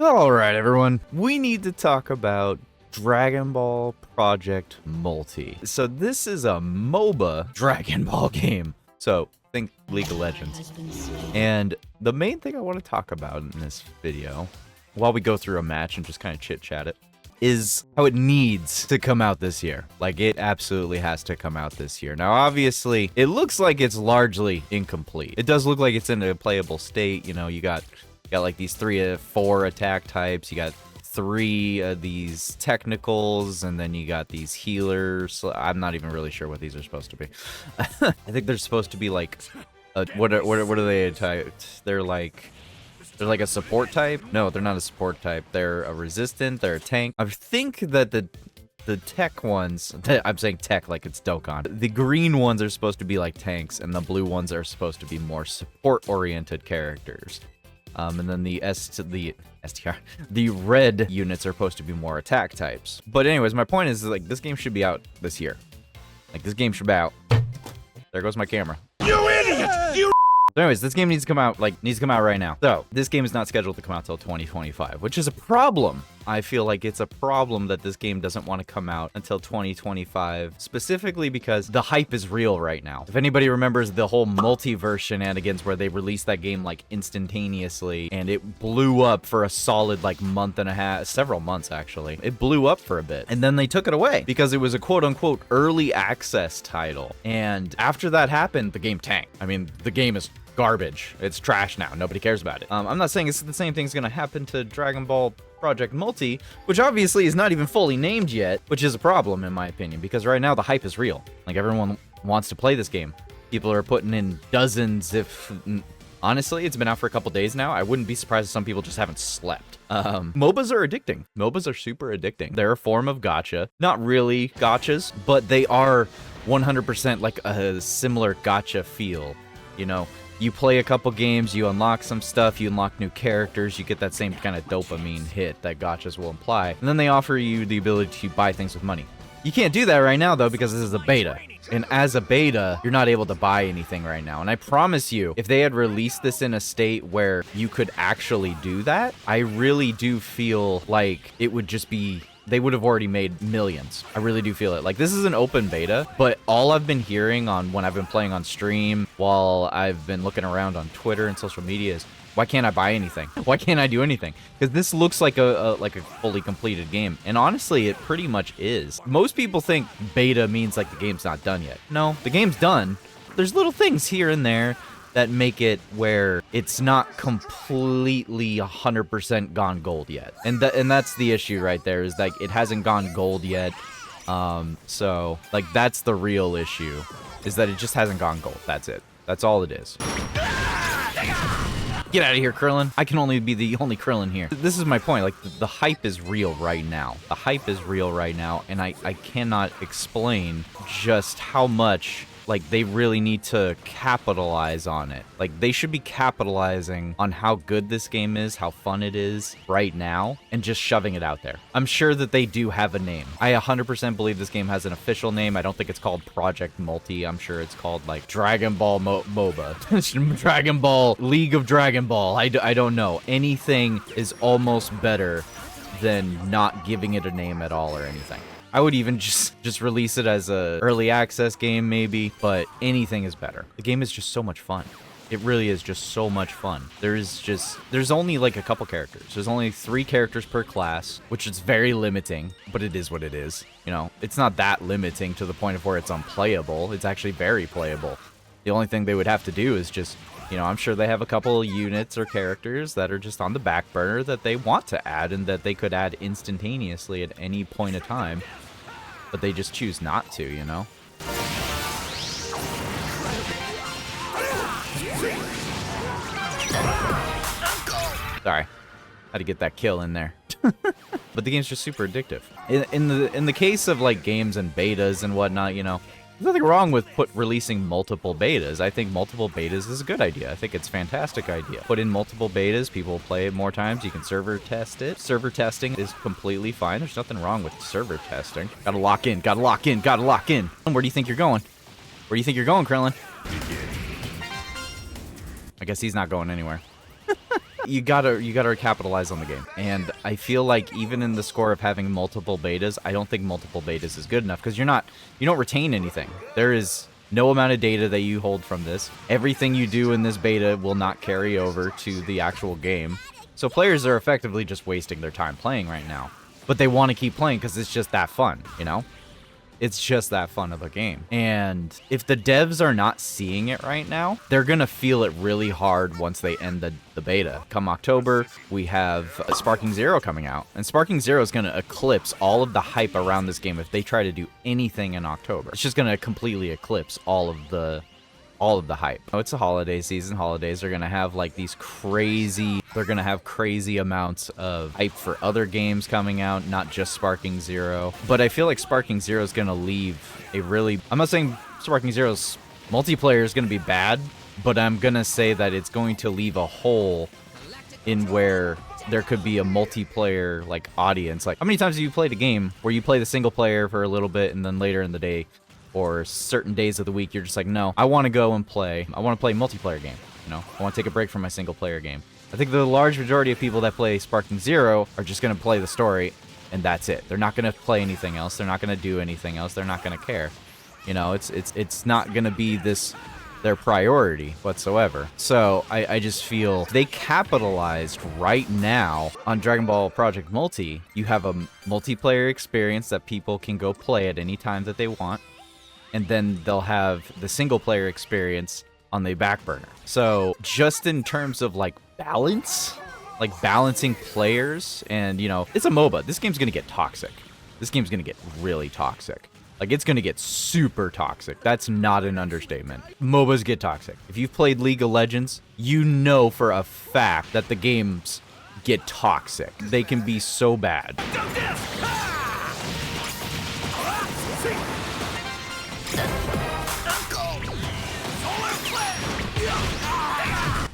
Alright everyone, we need to talk about Dragon Ball Project Multi. So this is a MOBA Dragon Ball game. So think League of Legends. And the main thing I want to talk about in this video, while we go through a match and just kind of chit-chat it, is how it needs to come out this year. Like, it absolutely has to come out this year. Now, obviously, it looks like it's largely incomplete. It does look like it's in a playable state. You know, you got like these 3 or 4 attack types. You got 3 of these technicals, and then you got these healers. I'm not even really sure what these are supposed to be. I think they're supposed to be like, what are they typed? They're like a support type? No, they're not a support type. They're a resistant. They're a tank. I think that the tech ones, I'm saying tech like it's Dokkan. The green ones are supposed to be like tanks, and the blue ones are supposed to be more support-oriented characters. And then the red units are supposed to be more attack types. But anyways, my point is like this game should be out this year. Like this game should be out. There goes my camera. You idiot! You. So anyways, this game needs to come out right now. So this game is not scheduled to come out till 2025, which is a problem. I feel like it's a problem that this game doesn't want to come out until 2025, specifically because the hype is real right now. If anybody remembers the whole multiverse shenanigans where they released that game like instantaneously and it blew up for a solid like month and a half, several months actually. It blew up for a bit and then they took it away because it was a quote unquote early access title. And after that happened, the game tanked. I mean, the game is garbage. It's trash now. Nobody cares about it. I'm not saying it's the same thing's gonna happen to Dragon Ball Project Multi, which obviously is not even fully named yet, which is a problem in my opinion, because right now the hype is real. Like everyone wants to play this game. People are putting in dozens, if honestly, it's been out for a couple days now. I wouldn't be surprised if some people just haven't slept. MOBAs are addicting. MOBAs are super addicting. They're a form of gacha. Not really gachas, but they are 100% like a similar gacha feel, you know? You play a couple games, you unlock some stuff, you unlock new characters, you get that same kind of dopamine hit that gachas will imply, and then they offer you the ability to buy things with money. You can't do that right now, though, because this is a beta. And as a beta, you're not able to buy anything right now. And I promise you, if they had released this in a state where you could actually do that, I really do feel like it would just be... they would have already made millions. I really do feel it. Like, this is an open beta, but all I've been hearing on when I've been playing on stream, while I've been looking around on Twitter and social media is, why can't I buy anything? Why can't I do anything? Because this looks like a fully completed game. And honestly, it pretty much is. Most people think beta means like the game's not done yet. No, the game's done. There's little things here and there that make it where it's not completely 100% gone gold yet. And that's the issue right there, is like it hasn't gone gold yet. So like that's the real issue, is that it just hasn't gone gold. That's it. That's all it is. Get out of here, Krillin. I can only be the only Krillin here. This is my point. Like, the hype is real right now. The hype is real right now, and I cannot explain just how much... like, they really need to capitalize on it. Like, they should be capitalizing on how good this game is, how fun it is right now, and just shoving it out there. I'm sure that they do have a name. I 100% believe this game has an official name. I don't think it's called Project Multi. I'm sure it's called, like, Dragon Ball MOBA. Dragon Ball, League of Dragon Ball. I don't know. Anything is almost better than not giving it a name at all or anything. I would even just release it as a early access game maybe, but anything is better. The game is just so much fun. It really is just so much fun. There's only like a couple characters. There's only 3 characters per class, which is very limiting, but it is what it is. You know, it's not that limiting to the point of where it's unplayable. It's actually very playable. The only thing they would have to do is just, you know, I'm sure they have a couple of units or characters that are just on the back burner that they want to add and that they could add instantaneously at any point of time. But they just choose not to, you know? Sorry. Had to get that kill in there. But the game's just super addictive. In the case of like games and betas and whatnot, you know, there's nothing wrong with releasing multiple betas. I think multiple betas is a good idea. I think it's a fantastic idea. Put in multiple betas, people play it more times, you can server test it. Server testing is completely fine. There's nothing wrong with server testing. Gotta lock in, gotta lock in, gotta lock in. Where do you think you're going? Where do you think you're going, Krillin? I guess he's not going anywhere. You gotta capitalize on the game. And I feel like even in the score of having multiple betas, I don't think multiple betas is good enough because you don't retain anything. There is no amount of data that you hold from this. Everything you do in this beta will not carry over to the actual game. So players are effectively just wasting their time playing right now. But they want to keep playing because it's just that fun, you know? It's just that fun of a game. And if the devs are not seeing it right now, they're going to feel it really hard once they end the beta. Come October, we have Sparking Zero coming out. And Sparking Zero is going to eclipse all of the hype around this game if they try to do anything in October. It's just going to completely eclipse all of the hype. Oh, it's a holiday season. Holidays are going to have like these crazy, they're going to have crazy amounts of hype for other games coming out, not just Sparking Zero. But I feel like Sparking Zero is going to leave a really, I'm not saying Sparking Zero's multiplayer is going to be bad, but I'm going to say that it's going to leave a hole in where there could be a multiplayer like audience. Like, how many times have you played a game where you play the single player for a little bit and then later in the day or certain days of the week, you're just like, no, I want to go and play. I want to play a multiplayer game. You know, I want to take a break from my single player game. I think the large majority of people that play Sparking Zero are just going to play the story, and that's it. They're not going to play anything else. They're not going to do anything else. They're not going to care. You know, it's not going to be their priority whatsoever. So I just feel they capitalized right now on Dragon Ball Project Multi. You have a multiplayer experience that people can go play at any time that they want. And then they'll have the single player experience on the back burner. So just in terms of like balance, like balancing players, and you know, it's a MOBA. This game's gonna get toxic. This game's gonna get really toxic. Like, it's gonna get super toxic. That's not an understatement. MOBAs get toxic. If you've played League of Legends, you know for a fact that the games get toxic. They can be so bad.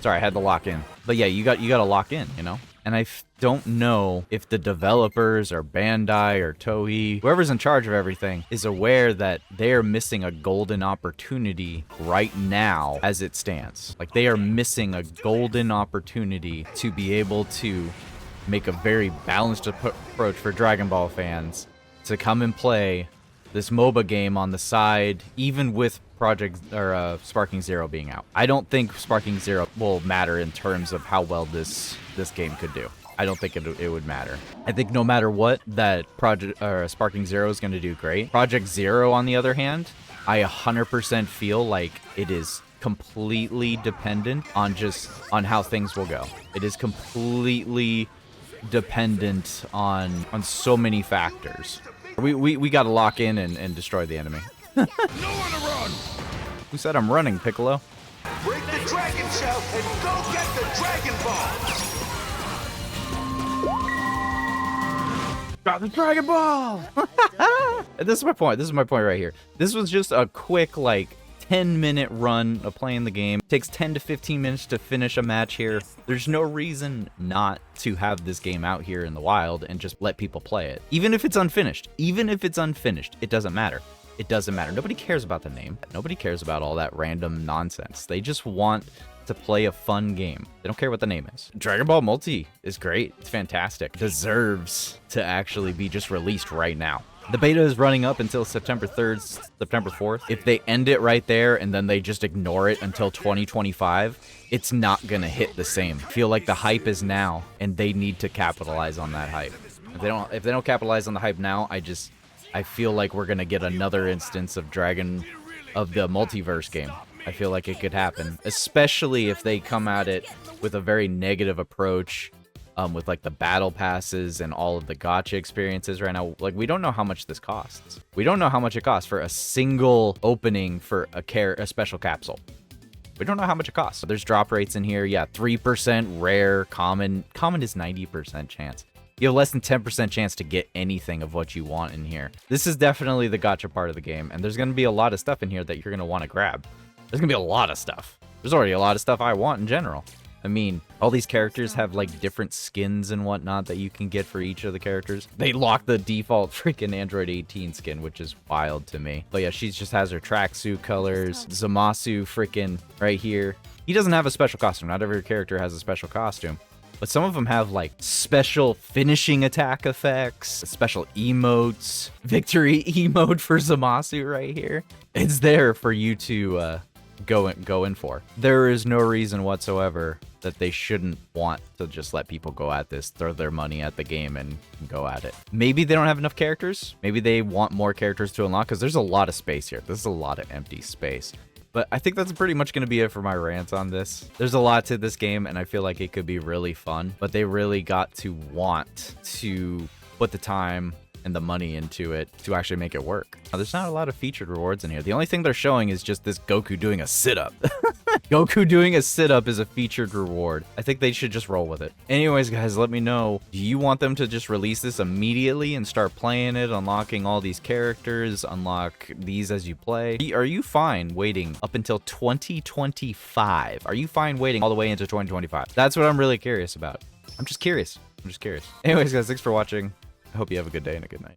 Sorry, I had to lock in. But yeah, you got to lock in, you know? And I don't know if the developers or Bandai or Toei, whoever's in charge of everything, is aware that they are missing a golden opportunity right now as it stands. Like, they are missing a golden opportunity to be able to make a very balanced approach for Dragon Ball fans to come and play this MOBA game on the side, even with Sparking Zero being out. I don't think Sparking Zero will matter in terms of how well this game could do. I don't think it would matter. I think no matter what, that Sparking Zero is going to do great. Project Zero, on the other hand, I 100% feel like it is completely dependent on how things will go. It is completely dependent on so many factors. We got to lock in and destroy the enemy. Nowhere to run! Who said I'm running, Piccolo? Break the dragon shell and go get the Dragon Ball! Got the Dragon Ball! This is my point. This is my point right here. This was just a quick, like, 10-minute run of playing the game. It takes 10 to 15 minutes to finish a match here. There's no reason not to have this game out here in the wild and just let people play it. Even if it's unfinished. Even if it's unfinished, it doesn't matter. It doesn't matter. Nobody cares about the name. Nobody cares about all that random nonsense. They just want to play a fun game. They don't care what the name is. Dragon Ball Multi is great. It's fantastic. Deserves to actually be just released right now. The beta is running up until September 3rd, September 4th. If they end it right there and then they just ignore it until 2025, it's not gonna hit the same. I feel like the hype is now, and they need to capitalize on that hype. If they don't capitalize on the hype now, I feel like we're gonna get another instance of the multiverse game. I feel like it could happen, especially if they come at it with a very negative approach, with like the battle passes and all of the gacha experiences right now. Like, we don't know how much this costs. We don't know how much it costs for a single opening for a special capsule. We don't know how much it costs. So there's drop rates in here. Yeah, 3% rare, common. Common is 90% chance. You have less than 10% chance to get anything of what you want in here. This is definitely the gacha part of the game, and there's going to be a lot of stuff in here that you're going to want to grab. There's going to be a lot of stuff. There's already a lot of stuff I want in general. I mean, all these characters have like different skins and whatnot that you can get for each of the characters. They lock the default freaking Android 18 skin, which is wild to me. But yeah, she just has her tracksuit colors. Zamasu freaking right here. He doesn't have a special costume. Not every character has a special costume. but some of them have like special finishing attack effects, special emotes, victory emote for Zamasu right here. It's there for you to go in for. There is no reason whatsoever that they shouldn't want to just let people go at this, throw their money at the game and go at it. Maybe they don't have enough characters. Maybe they want more characters to unlock because there's a lot of space here. This is a lot of empty space. But I think that's pretty much going to be it for my rant on this. There's a lot to this game, and I feel like it could be really fun, but they really got to want to put the time and the money into it to actually make it work. Now, there's not a lot of featured rewards in here. The only thing they're showing is just this Goku doing a sit-up. Goku doing a sit-up is a featured reward. I think they should just roll with it. Anyways, guys, let me know. Do you want them to just release this immediately and start playing it, unlocking all these characters, unlock these as you play? Are you fine waiting up until 2025? Are you fine waiting all the way into 2025? That's what I'm really curious about. I'm just curious. Anyways, guys, thanks for watching. I hope you have a good day and a good night.